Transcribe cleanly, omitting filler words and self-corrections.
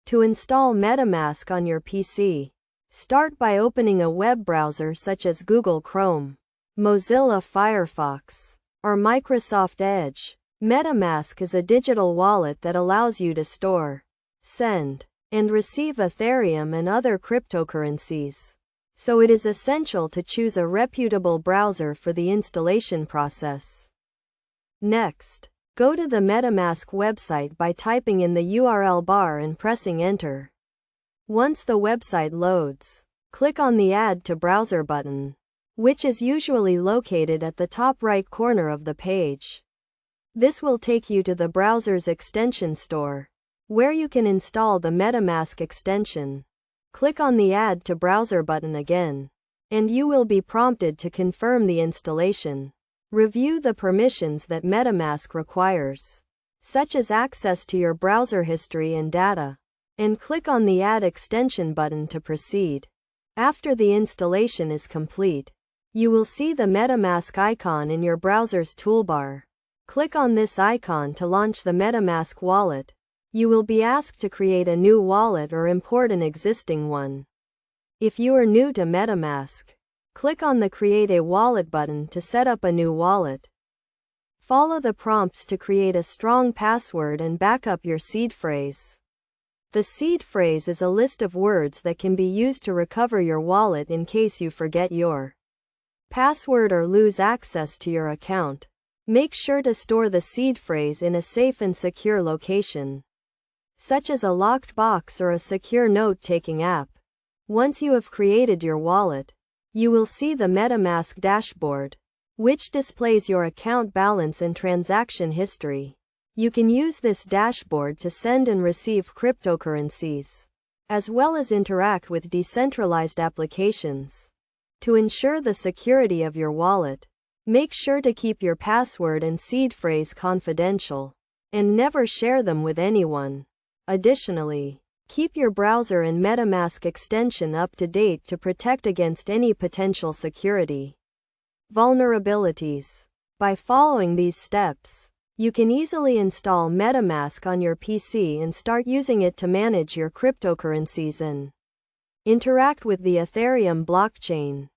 To install MetaMask on your PC, start by opening a web browser such as Google Chrome, Mozilla Firefox, or Microsoft Edge. MetaMask is a digital wallet that allows you to store, send, and receive Ethereum and other cryptocurrencies. So it is essential to choose a reputable browser for the installation process. Next, go to the MetaMask website by typing in the URL bar and pressing enter. Once the website loads, click on the Add to Browser button, which is usually located at the top right corner of the page. This will take you to the browser's extension store, where you can install the MetaMask extension. Click on the Add to Browser button again, and you will be prompted to confirm the installation. Review the permissions that MetaMask requires, such as access to your browser history and data, and click on the Add Extension button to proceed. After the installation is complete, you will see the MetaMask icon in your browser's toolbar. Click on this icon to launch the MetaMask wallet. You will be asked to create a new wallet or import an existing one. If you are new to MetaMask, click on the Create a Wallet button to set up a new wallet. Follow the prompts to create a strong password and back up your seed phrase. The seed phrase is a list of words that can be used to recover your wallet in case you forget your password or lose access to your account. Make sure to store the seed phrase in a safe and secure location, such as a locked box or a secure note-taking app. Once you have created your wallet, you will see the MetaMask dashboard, which displays your account balance and transaction history. You can use this dashboard to send and receive cryptocurrencies, as well as interact with decentralized applications. To ensure the security of your wallet, make sure to keep your password and seed phrase confidential, and never share them with anyone. Additionally, keep your browser and MetaMask extension up to date to protect against any potential security vulnerabilities. By following these steps, you can easily install MetaMask on your PC and start using it to manage your cryptocurrencies and interact with the Ethereum blockchain.